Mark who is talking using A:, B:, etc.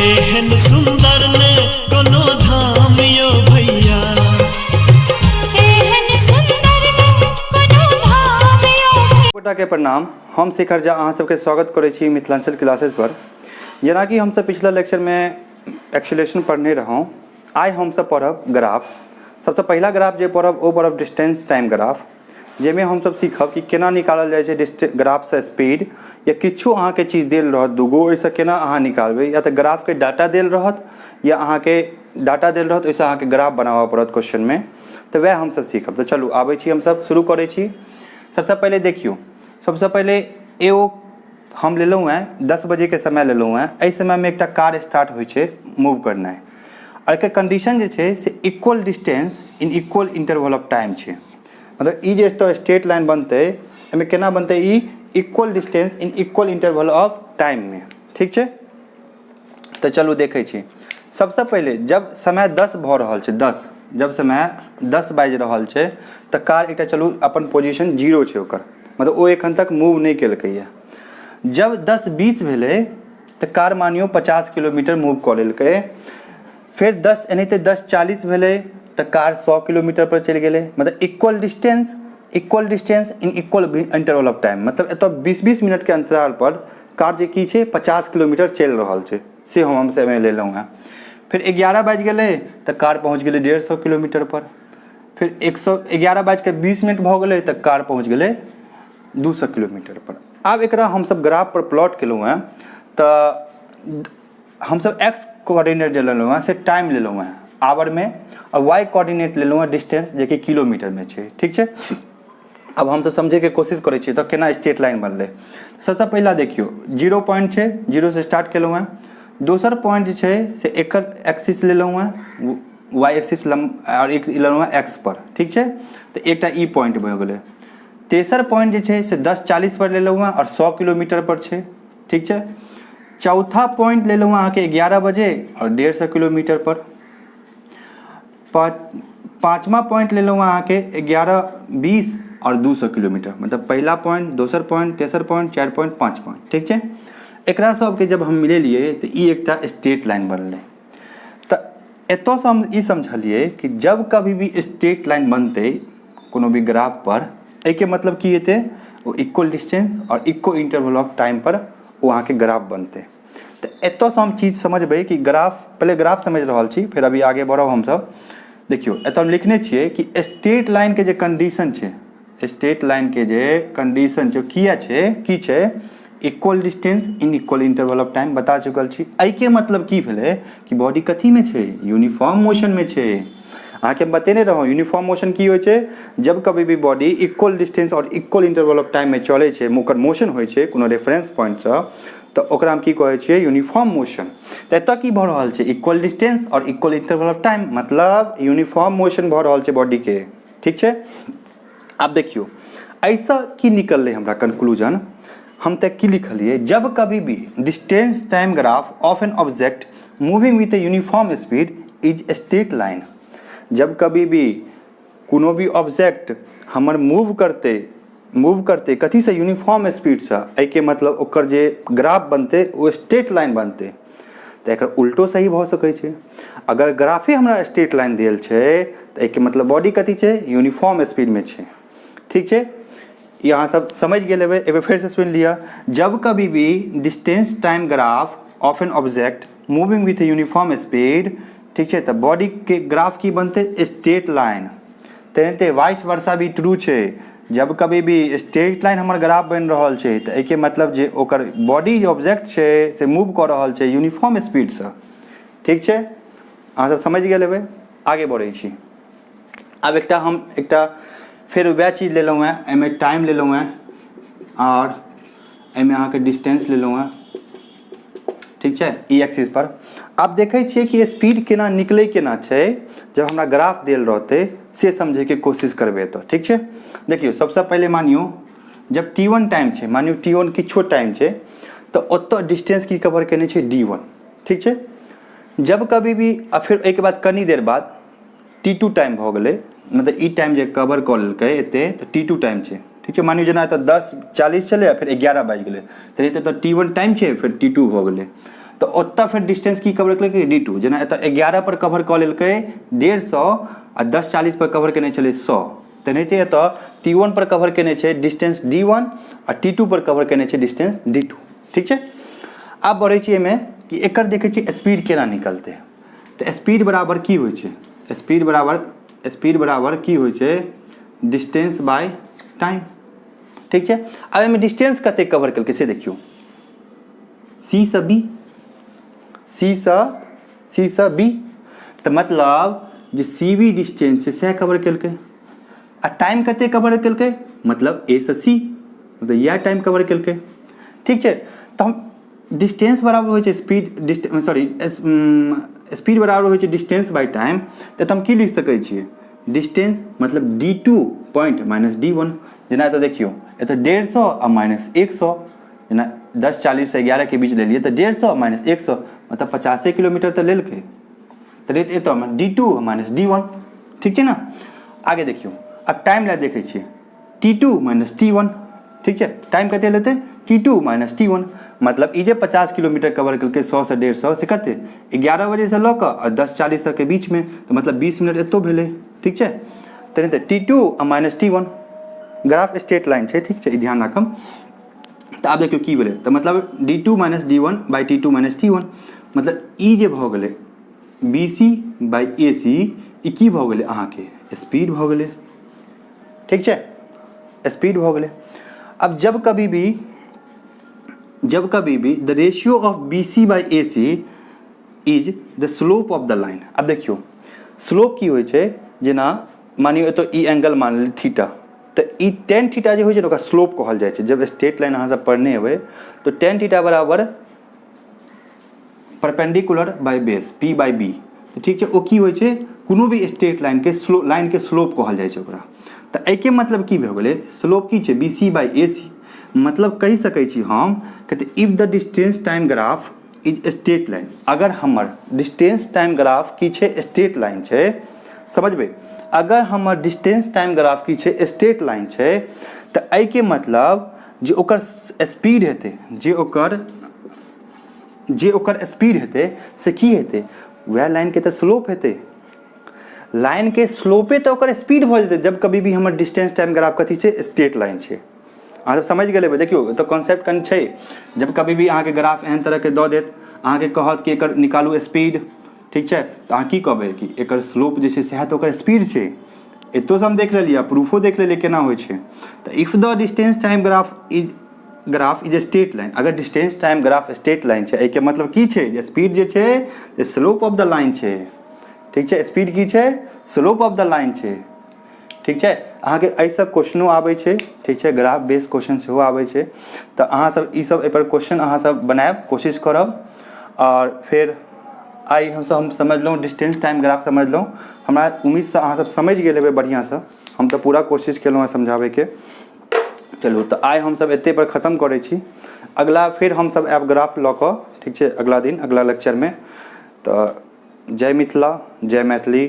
A: एहन सुंदर ने कोनो धाम यो भैया,
B: एहन सुंदर ने कोनो धाम यो भैया।
C: गोटा के प्रणाम। हम शिखर झा अहाँ सबके स्वागत करै छी मिथिलांचल क्लासेस पर। जेना कि हम सब पिछला लेक्चर में एक्सेलरेशन पढ़ने रहौं, आइ हम सब पढ़ब ग्राफ। सबसे पहला ग्राफ जे पढ़ब ओ पढ़ब डिस्टेंस टाइम ग्राफ, जेमे हम सब सीखब कि केना निकालल जाय छै ग्राफ से स्पीड, या किछु अहाँ के चीज देल रहत दूगो, ओइसे केना अहाँ निकालबै, या तो ग्राफ के डाटा देल रहत या अहाँ के डाटा देल रहत, ओइसे अहाँ के ग्राफ बनाबऽ पड़त क्वेश्चन में। तो वह हम सब सीखब। तो चलू आबै छी, हम सब शुरू करै छी। सबसे पहले देखियो, सबसे पहले एगो हम लेलहुँ हैं 10 बजे के समय लेलहुँ हैं। एहि समय में एक कार स्टार्ट होइ छै मूव करनाइ, और एकर कंडीशन जे छै से equal distance in equal interval of time छै। मतलब ई जे स्ट्रेट लाइन बनते, एहिमे केना बनते, E equal distance in equal interval of time में, ठीक छै। तो चलू देखै छी। सबसे पहले जब समय 10 भऽ रहल छै, 10 जब समय 10 बाजि रहल छै, तो कार एकटा चलू अपन पोजीशन 0 छै ओकर, मतलब ओ एखन तक मूव नहीं केलकैया। जब 10:20 भेलै तो कार मानियो 50 किलोमीटर मूव कऽ लेलकै। फिर 10 एनाहिते 10:40 भेलै तो कार 100 किलोमीटर पर चलि गेलै। मतलब equal distance in equal interval of time, मतलब एतऽ 20-20 मिनट के अंतराल पर कार जे की छै 50 किलोमीटर चलि रहल छै, से हम से लेलहुँ हैं। फिर 11 बाजि गेलै तो कार पहुँच गेलै 150 किलोमीटर पर। फिर 11:20 भऽ गेलै तो कार पहुँच गेलै 200 किलोमीटर पर। आब एकरा हम सब ग्राफ पर प्लॉट केलहुँ हैं, तो हम सब एक्स कोऑर्डिनेट जे लेलहुँ हैं से टाइम लेलहुँ हैं आवर में, और वाई कोऑर्डिनेट लेलहुँ हैं डिस्टेंस, जे कि किलोमीटर में छै, ठीक छै। अब हम सब समझे के कोशिश करै छी तो केना स्ट्रेट लाइन बनलै। सबसे पहला देखियो 0 पॉइंट छै, 0 से स्टार्ट केलहुँ हैं। दोसर पॉइंट जे छै से एकर एक्सिस लेलहुँ हैं, वाई एक्सिस और एक लेलहुँ हैं एक्स पर, ठीक छै। तो एकटा ई पॉइंट भऽ गेलै। तेसर पॉइंट जे छै से 10:40 पर लेलहुँ हैं और 100 किलोमीटर पर छै, ठीक छै। चौथा पॉइंट लेलहुँ हैं अहाँके 11 बजे और 150 किलोमीटर पर। पाँचवा पॉइंट लेलहुँ हैं अहाँके 11:20 और 200 किलोमीटर। मतलब पहला पॉइंट, दोसर पॉइंट, तेसर पॉइंट, 4 पॉइंट, 5 पॉइंट, ठीक छै। एकरा सबके जब हम मिलेलिए तो ई एकटा स्ट्रेट लाइन बनलै। तो एतऽ से हम ई समझलिए कि जब कभी भी स्ट्रेट लाइन बनते कोनो भी ग्राफ पर, एके मतलब की हेतै, वो इक्वल डिस्टेंस और इक्वल इंटरवल ऑफ टाइम पर वो अहाँके ग्राफ बनते। तो एतऽ से हम चीज समझबै कि ग्राफ, पहले ग्राफ समझ रहल छी, फिर अभी आगे बढ़ब हम सब। देखियो एतऽ हम लिखने छियै कि स्ट्रेट लाइन के जे कंडीशन छै, स्ट्रेट लाइन के जे कंडीशन छै किया छै, की छै, equal distance in equal interval of time बता चुकल छी। एहि के मतलब की भेलै कि बॉडी कथी में छै, यूनिफॉर्म मोशन में छै। अहाँके हम बतेने रहूँ यूनिफॉर्म मोशन की होइ छै, जब कभी भी बॉडी इक्वल डिस्टेंस और इक्वल इंटरवल ऑफ टाइम में चलै छै, ओकर मोशन होइ छै कोनो रेफरेंस पॉइंट से, तो ओकरा हम की कहै छियै, यूनिफॉर्म मोशन। तो एतऽ की भऽ रहल छै, इक्वल डिस्टेंस और इक्वल इंटरवल ऑफ टाइम, मतलब यूनिफॉर्म मोशन भऽ रहल छै बॉडी के, ठीक छै। आब देखियो ऐसा की निकललै हमरा कंक्लूजन, हम तक की लिखलिए, जब कभी भी distance time graph of an object moving with a uniform speed is straight line. जब कभी भी कोनो भी ऑब्जेक्ट हमर मूव करते कथी से, यूनिफॉर्म स्पीड से, एहि के मतलब ओकर जे ग्राफ बनते वो स्ट्रेट लाइन बनते। तो एकर उल्टो सही भऽ सकै छै। अगर ग्राफे हमरा स्ट्रेट लाइन देल छै तो एहि के मतलब बॉडी कथी छै, यूनिफॉर्म स्पीड में छै, ठीक छै। ये अहाँ सब समझ गेल हेबै, एक बार फिर से सुन लिया। जब कभी भी distance time graph of an object moving with a uniform speed, ठीक है, तो बॉडी के ग्राफ की बनते स्ट्रेट लाइन। तेनाहिते वाइस वर्सा भी ट्रू छै। जब कभी भी स्ट्रेट लाइन हमर ग्राफ बन रहल छै तो एके मतलब जे ओकर बॉडी ऑब्जेक्ट छै से मूव कर रहल छै यूनिफॉर्म स्पीड से, ठीक छै। अहाँ सब समझ गेल हेबै, आगे बढ़ै छी। आब हम एकटा फिर वह चीज लेलहुँ हैं, एहिमे टाइम लेलहुँ हैं और एहिमे अहाँके डिस्टेंस लेलहुँ हैं, ठीक छै, ई एक्सिस पर। आप देखै छियै कि स्पीड केना निकलै केना छै, जब हमरा ग्राफ देल रहतै से समझे के कोशिश करबै तो, ठीक छै। देखियो सबसे पहले मानियो जब t1 टाइम छै, मानियो t1 किछो टाइम छै, तो ओतऽ डिस्टेंस की कवर केने छै d1, ठीक छै। जब कभी भी फिर एक बाद कनी देर बाद t2 टाइम भऽ गेलै, मतलब ई टाइम जे कवर कऽ लेलकै एते, तो t2 टाइम छै, ठीक छै। मानियो जेना तो 10:40 चले, फिर 11 बाजि गेलै, तो t1 टाइम छै, फिर t2 भऽ गेलै। तो ओतऽ फिर डिस्टेंस की कवर केलकै d2 जेना एतऽ 11 पर कवर कऽ लेलकै 150 आ 10:40 पर कवर केने छलै 100 तेनाहिते एतऽ t1 पर कवर केने छै डिस्टेंस d1 आ t2 पर कवर केने छै डिस्टेंस d2 ठीक छै। आब बढ़ै छी एहिमे कि एकर देखै छियै स्पीड केना निकलतै। तऽ स्पीड बराबर की होइ छै, स्पीड बराबर की होइ छै डिस्टेंस बाय टाइम ठीक छै। अब एहिमे डिस्टेंस कते कवर केलकै से देखियौ, सी सँ बी, सी सँ बी, तऽ मतलब जे सी बी डिस्टेंस छै सएह कवर केलकै। आ टाइम कते कवर केलकै मतलब ए सँ सी, मतलब इएह टाइम कवर केलकै ठीक छै। तऽ हम डिस्टेंस बराबर होइ छै स्पीड बराबर होइ छै डिस्टेंस बाय टाइम, तऽ हम की लिख सकै छियै डिस्टेंस मतलब d2 पॉइंट माइनस d1। जेना एतऽ देखियौ एतऽ 150 आ माइनस 100, जेना 10:40 से 11 के बीच लेलियै तऽ 150 माइनस 100 मतलब 50 किलोमीटर तऽ लेलकै, तऽ एतऽ d2 माइनस d1 ठीक छै ना। आगे देखियौ अब टाइम ला देखै छियै t2 माइनस t1 ठीक छै। टाइम कते लेतै t2 माइनस t1, मतलब ई जे 50 किलोमीटर कवर केलकै 100 से 150 से कते 11 बजे से लऽ कऽ और 10:40 तक के बीच में, तो मतलब 20 मिनट एतौ भेलै ठीक छै। तेनाहिते t2 आ minus t1 graph straight line छै ठीक छै, ई ध्यान राखब। तऽ आब देखियौ की भेलै, तऽ मतलब d2 minus d1 by t2 minus t1, मतलब ई जे भऽ गेलै bc बाई ac, ई की भऽ गेलै अहाँके स्पीड भऽ गेलै ठीक छै, स्पीड भऽ गेलै। अब जब कभी भी the ratio of BC by AC is the slope of the line. अब देखियो स्लोप की होइ छै, जेना मानियो एतऽ ई एंगल मान ली थीटा, तऽ ई टेन थीटा जे होइ छै ने ओकरा स्लोप कहल जाइ छै। जब स्ट्रेट लाइन अहाँ सब पढ़ने हेबै तो टेन थीटा बराबर perpendicular by base P by B ठीक छै। ओ की होइ छै कोनो भी स्ट्रेट लाइन के स्लोप कहल जाइ छै ओकरा। तऽ एहिके मतलब की भऽ गेलै स्लोप की छै BC बाई AC, मतलब कहि सकै छी हम कि if the distance time graph is straight line, अगर हमर डिस्टेंस टाइम ग्राफ की छै स्ट्रेट लाइन छै, समझबै अगर हमर डिस्टेंस टाइम ग्राफ की छै स्ट्रेट लाइन छै, तऽ एहिके मतलब जे ओकर स्पीड हेतै, जे ओकर स्पीड हेतै से की हेतै वएह लाइन के तऽ स्लोप हेतै। लाइन के स्लोपे तऽ ओकर स्पीड भऽ जेतै जब कभी भी हमर डिस्टेंस टाइम ग्राफ कथी छै स्ट्रेट लाइन छै। अहाँ सब समझ गेल हेबै। देखियौ तऽ कॉन्सेप्ट कनि छै, जब कभी भी अहाँके ग्राफ एहन तरहके दऽ देत, अहाँके कहत कि एकर निकालू स्पीड ठीक छै, तऽ अहाँ की कहबै कि एकर स्लोप जे छै सएह तऽ ओकर स्पीड छै। एतौ से हम देख लेलियै, प्रूफो देख लेलियै केना होइ छै। तऽ if the distance time graph is straight line, अगर distance time graph straight line छै, एहिके मतलब की छै जे स्पीड जे छै स्लोप ऑफ द लाइन छै ठीक छै। स्पीड की छै स्लोप ऑफ द लाइन छै ठीक छै। अहाँके एहिसँ क्वेश्चनो आबै छै ठीक छै, ग्राफ बेस क्वेश्चन सेहो आबै छै। तऽ अहाँसब ईसब एहिपर क्वेश्चन अहाँसब बनाएब, कोशिश करब। आओर फेर आइ हम समझलहुँ डिस्टेंस टाइम ग्राफ समझलहुँ, हमरा उम्मीदसँ अहाँसब समझ गेल हेबै बढ़िआँसँ। हम तऽ पूरा कोशिश केलहुँ हँ समझाबैके। चलू तऽ आइ हमसब एते पर ख़त्म करै छी। अगला फिर हमसब आएब ग्राफ लऽ कऽ ठीक छै, अगला दिन अगला लेक्चरमे। तऽ जय मिथिला, जय मैथिली।